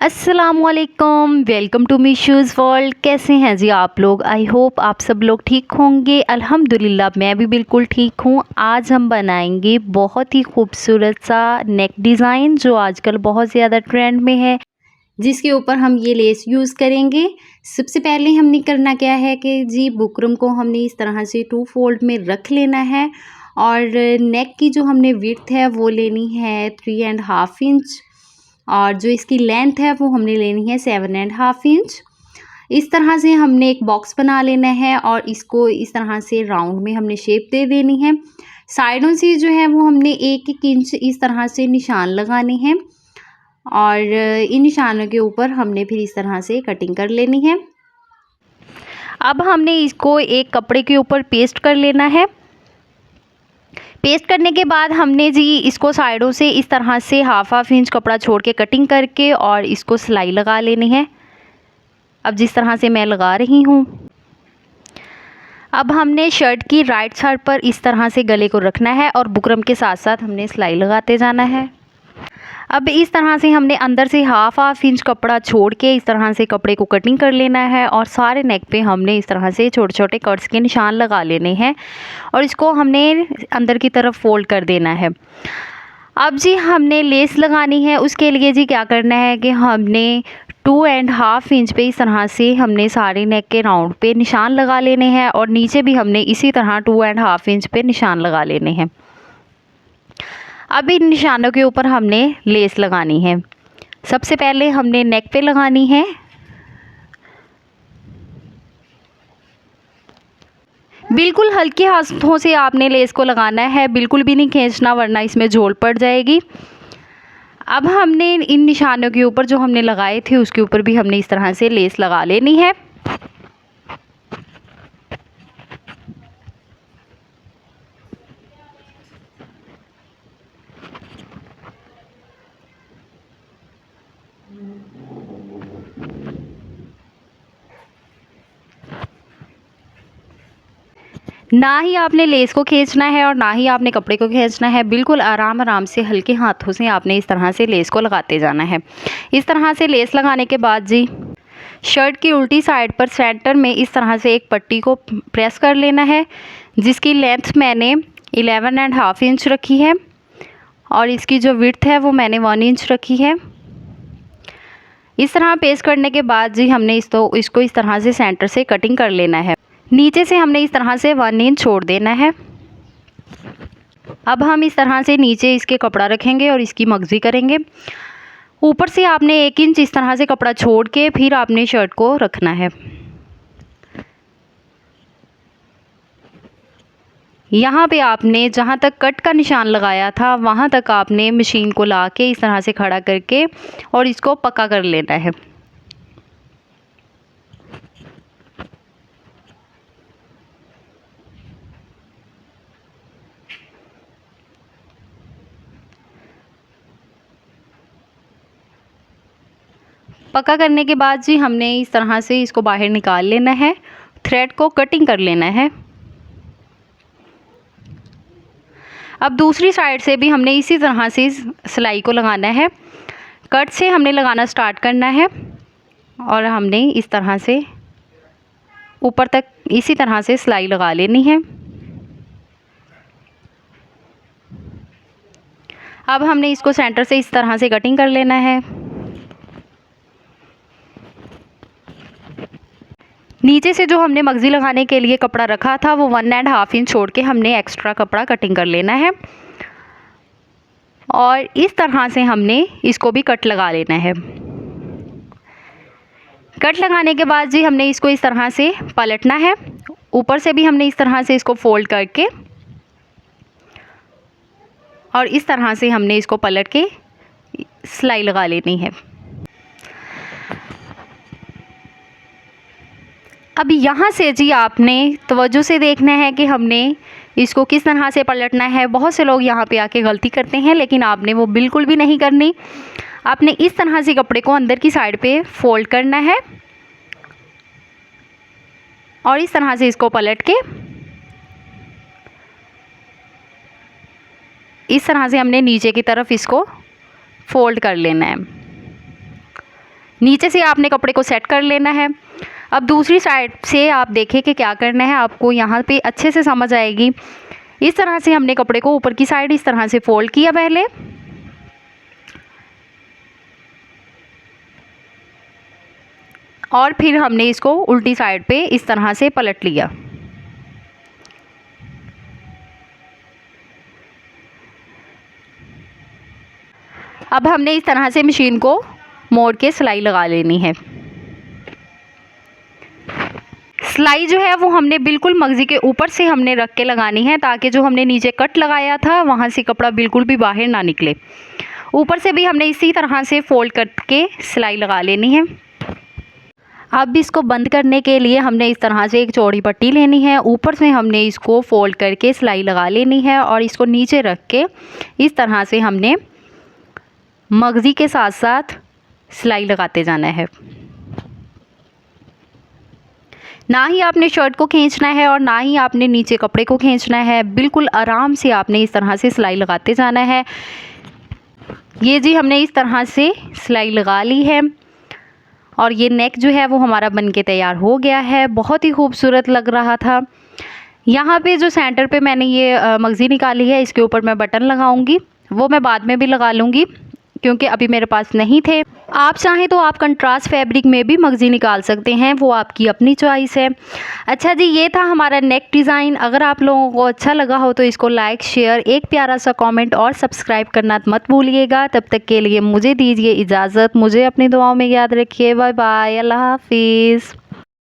अस्सलामुअलैकुम, welcome to मीशूज़ world. कैसे हैं जी आप लोग? आई होप आप सब लोग ठीक होंगे। अल्हम्दुलिल्लाह मैं भी बिल्कुल ठीक हूँ। आज हम बनाएंगे बहुत ही खूबसूरत सा नेक डिज़ाइन जो आजकल बहुत ज़्यादा ट्रेंड में है, जिसके ऊपर हम ये लेस यूज़ करेंगे। सबसे पहले हमने करना क्या है कि जी बुकरम को हमने इस तरह से 2 फोल्ड में रख लेना है और नेक की जो हमने विड्थ है वो लेनी है 3.5 इंच और जो इसकी लेंथ है वो हमने लेनी है 7.5 इंच। इस तरह से हमने एक बॉक्स बना लेना है और इसको इस तरह से राउंड में हमने शेप दे देनी है। साइडों से जो है वो हमने 1-1 इंच इस तरह से निशान लगाने हैं और इन निशानों के ऊपर हमने फिर इस तरह से कटिंग कर लेनी है। अब हमने इसको एक कपड़े के ऊपर पेस्ट कर लेना है। पेस्ट करने के बाद हमने जी इसको साइडों से इस तरह से हाफ इंच कपड़ा छोड़ के कटिंग करके और इसको सिलाई लगा लेनी है। अब जिस तरह से मैं लगा रही हूँ। अब हमने शर्ट की राइट साइड पर इस तरह से गले को रखना है और बुकरम के साथ साथ हमने सिलाई लगाते जाना है। अब इस तरह से हमने अंदर से हाफ इंच कपड़ा छोड़ के इस तरह से कपड़े को कटिंग कर लेना है और सारे नेक पे हमने इस तरह से छोटे छोटे कट्स के निशान लगा लेने हैं और इसको हमने अंदर की तरफ फोल्ड कर देना है। अब जी हमने लेस लगानी है, उसके लिए जी क्या करना है कि हमने 2.5 इंच पे इस तरह से हमने सारे नेक के राउंड पे निशान लगा लेने हैं और नीचे भी हमने इसी तरह 2.5 इंच पे निशान लगा लेने हैं। अब इन निशानों के ऊपर हमने लेस लगानी है। सबसे पहले हमने नेक पे लगानी है। बिल्कुल हल्के हाथों से आपने लेस को लगाना है, बिल्कुल भी नहीं खींचना वरना इसमें झोल पड़ जाएगी। अब हमने इन निशानों के ऊपर जो हमने लगाए थे उसके ऊपर भी हमने इस तरह से लेस लगा लेनी है। ना ही आपने लेस को खींचना है और ना ही आपने कपड़े को खींचना है, बिल्कुल आराम आराम से हल्के हाथों से आपने इस तरह से लेस को लगाते जाना है। इस तरह से लेस लगाने के बाद जी शर्ट की उल्टी साइड पर सेंटर में इस तरह से एक पट्टी को प्रेस कर लेना है, जिसकी लेंथ मैंने 11.5 इंच रखी है और इसकी जो विड्थ है वो मैंने 1 इंच रखी है। इस तरह पेस्ट करने के बाद जी हमने इसको इस तरह से सेंटर से कटिंग कर लेना है। नीचे से हमने इस तरह से 1 इंच छोड़ देना है। अब हम इस तरह से नीचे इसके कपड़ा रखेंगे और इसकी मगजी करेंगे। ऊपर से आपने 1 इंच इस तरह से कपड़ा छोड़ के फिर आपने शर्ट को रखना है। यहाँ पे आपने जहाँ तक कट का निशान लगाया था वहाँ तक आपने मशीन को ला के इस तरह से खड़ा करके और इसको पक्का कर लेना है। पक्का करने के बाद जी हमने इस तरह से इसको बाहर निकाल लेना है, थ्रेड को कटिंग कर लेना है। अब दूसरी साइड से भी हमने इसी तरह से सिलाई को लगाना है। कट से हमने लगाना स्टार्ट करना है और हमने इस तरह से ऊपर तक इसी तरह से सिलाई लगा लेनी है। अब हमने इसको सेंटर से इस तरह से कटिंग कर लेना है। नीचे से जो हमने मगजी लगाने के लिए कपड़ा रखा था वो 1.5 इंच छोड़ के हमने एक्स्ट्रा कपड़ा कटिंग कर लेना है और इस तरह से हमने इसको भी कट लगा लेना है। कट लगाने के बाद जी हमने इसको इस तरह से पलटना है। ऊपर से भी हमने इस तरह से इसको फोल्ड करके और इस तरह से हमने इसको पलट के सिलाई लगा लेनी है। अब यहाँ से जी आपने तवज्जो से देखना है कि हमने इसको किस तरह से पलटना है। बहुत से लोग यहाँ पे आके गलती करते हैं, लेकिन आपने वो बिल्कुल भी नहीं करनी। आपने इस तरह से कपड़े को अंदर की साइड पे फोल्ड करना है और इस तरह से इसको पलट के इस तरह से हमने नीचे की तरफ इसको फोल्ड कर लेना है। नीचे से आपने कपड़े को सेट कर लेना है। अब दूसरी साइड से आप देखें कि क्या करना है, आपको यहाँ पे अच्छे से समझ आएगी। इस तरह से हमने कपड़े को ऊपर की साइड इस तरह से फोल्ड किया पहले, और फिर हमने इसको उल्टी साइड पे इस तरह से पलट लिया। अब हमने इस तरह से मशीन को मोड़ के सिलाई लगा लेनी है। सिलाई जो है वो हमने बिल्कुल मगज़ी के ऊपर से हमने रख के लगानी है, ताकि जो हमने नीचे कट लगाया था वहाँ से कपड़ा बिल्कुल भी बाहर ना निकले। ऊपर से भी हमने इसी तरह से फोल्ड करके सिलाई लगा लेनी है। अब इसको बंद करने के लिए हमने इस तरह से एक चौड़ी पट्टी लेनी है, ऊपर से हमने इसको फोल्ड करके सिलाई लगा लेनी है और इसको नीचे रख के इस तरह से हमने मगज़ी के साथ साथ सिलाई लगाते जाना है। ना ही आपने शर्ट को खींचना है और ना ही आपने नीचे कपड़े को खींचना है, बिल्कुल आराम से आपने इस तरह से सिलाई लगाते जाना है। ये जी हमने इस तरह से सिलाई लगा ली है और ये नेक जो है वो हमारा बन के तैयार हो गया है। बहुत ही खूबसूरत लग रहा था। यहाँ पे जो सेंटर पे मैंने ये मगज़ी निकाली है, इसके ऊपर मैं बटन लगाऊंगी, वो मैं बाद में भी लगा लूँगी क्योंकि अभी मेरे पास नहीं थे। आप चाहें तो आप कंट्रास्ट फैब्रिक में भी मगज़ी निकाल सकते हैं, वो आपकी अपनी चॉइस है। अच्छा जी, ये था हमारा नेक डिज़ाइन। अगर आप लोगों को अच्छा लगा हो तो इसको लाइक, शेयर, एक प्यारा सा कमेंट और सब्सक्राइब करना मत भूलिएगा। तब तक के लिए मुझे दीजिए इजाज़त। मुझे अपनी दुआओं में याद रखिए। बाय बाय, अल्लाह हाफिज़।